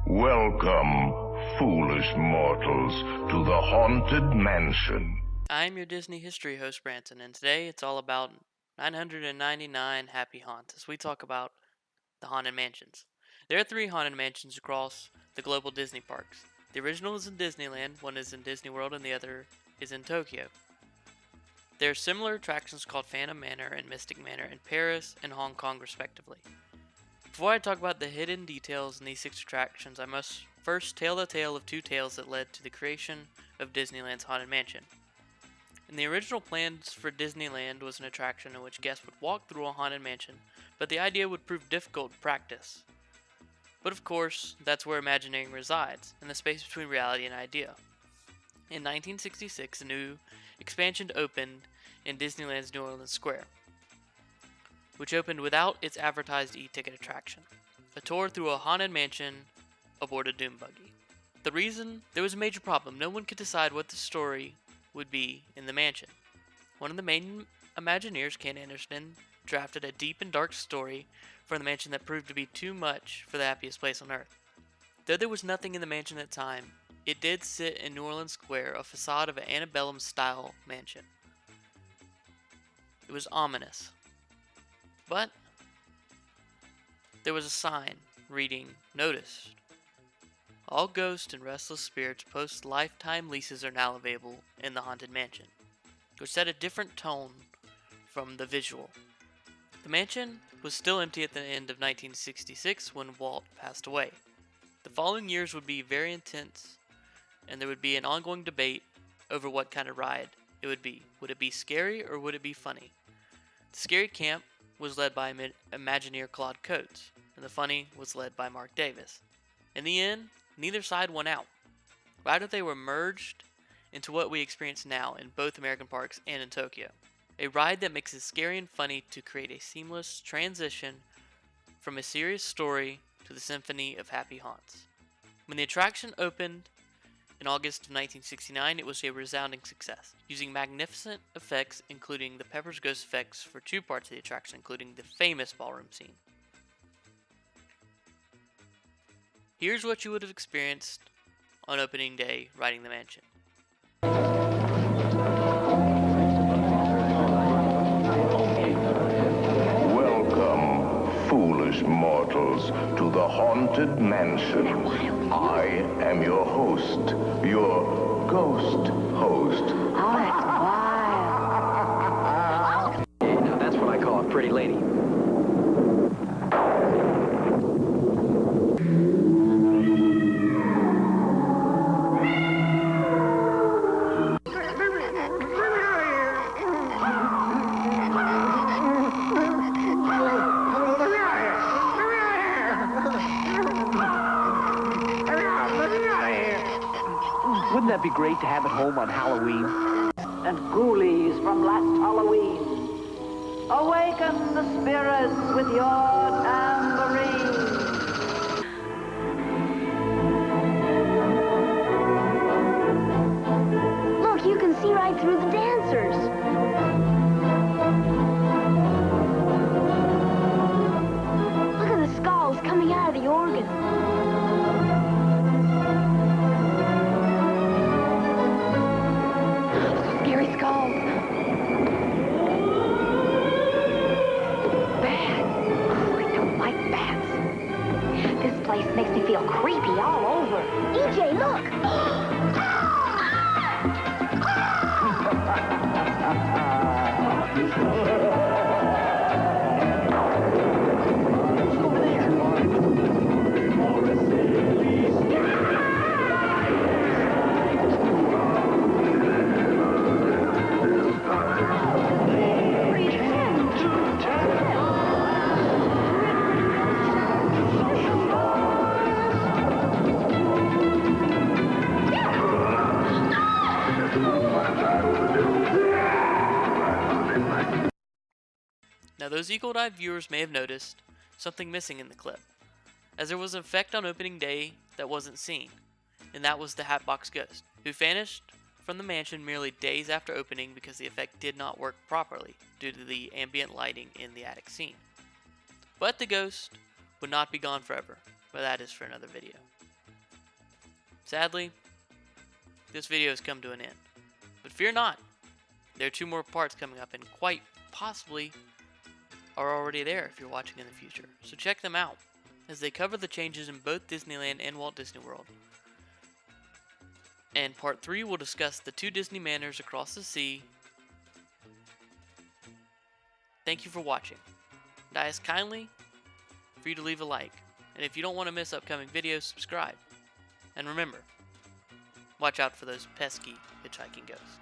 Welcome, foolish mortals, to the Haunted Mansion. I'm your Disney history host, Branson, and today it's all about 999 Happy Haunts as we talk about the Haunted Mansions. There are 3 Haunted Mansions across the global Disney parks. The original is in Disneyland, one is in Disney World, and the other is in Tokyo. There are similar attractions called Phantom Manor and Mystic Manor in Paris and Hong Kong, respectively. Before I talk about the hidden details in these 6 attractions, I must first tell the tale of 2 tales that led to the creation of Disneyland's Haunted Mansion. In the original plans for Disneyland was an attraction in which guests would walk through a haunted mansion, but the idea would prove difficult to practice. But of course, that's where Imagineering resides, in the space between reality and idea. In 1966, a new expansion opened in Disneyland's New Orleans Square, which opened without its advertised e-ticket attraction, a tour through a haunted mansion aboard a doom buggy. The reason? There was a major problem. No one could decide what the story would be in the mansion. One of the main Imagineers, Ken Anderson, drafted a deep and dark story for the mansion that proved to be too much for the happiest place on earth. Though there was nothing in the mansion at the time, it did sit in New Orleans Square, a facade of an antebellum-style mansion. It was ominous. But there was a sign reading, "Noticed. All ghosts and restless spirits post-lifetime leases are now available in the Haunted Mansion," which set a different tone from the visual. The mansion was still empty at the end of 1966 when Walt passed away. The following years would be very intense, and there would be an ongoing debate over what kind of ride it would be. Would it be scary or would it be funny? The scary camp was led by Imagineer Claude Coates, and the funny was led by Mark Davis. In the end, neither side won out. Rather, they were merged into what we experience now in both American parks and in Tokyo. A ride that mixes scary and funny to create a seamless transition from a serious story to the symphony of happy haunts. When the attraction opened in August of 1969, it was a resounding success, using magnificent effects including the Pepper's Ghost effects for 2 parts of the attraction, including the famous ballroom scene. Here's what you would have experienced on opening day riding the mansion. Welcome, foolish mortals, to the Haunted Mansion. I am your host, your ghost host. Oh, that's wild. Now that's what I call a pretty lady. Wouldn't that be great to have at home on Halloween? And ghoulies from last Halloween. Awaken the spirits with your tambourine. Look, you can see right through the dancers. Look at the skulls coming out of the organ. Scary skulls. Bats. Oh, I don't like bats. This place makes me feel creepy all over. EJ, look! Over there. Now, those eagle-eyed viewers may have noticed something missing in the clip, as there was an effect on opening day that wasn't seen, and that was the Hatbox Ghost, who vanished from the mansion merely days after opening because the effect did not work properly due to the ambient lighting in the attic scene. But the ghost would not be gone forever, but that is for another video. Sadly, this video has come to an end. But fear not, there are 2 more parts coming up, and quite possibly are already there if you're watching in the future. So check them out, as they cover the changes in both Disneyland and Walt Disney World. And part 3 will discuss the 2 Disney manors across the sea. Thank you for watching. And I ask kindly for you to leave a like. And if you don't want to miss upcoming videos, subscribe. And remember, watch out for those pesky hitchhiking ghosts.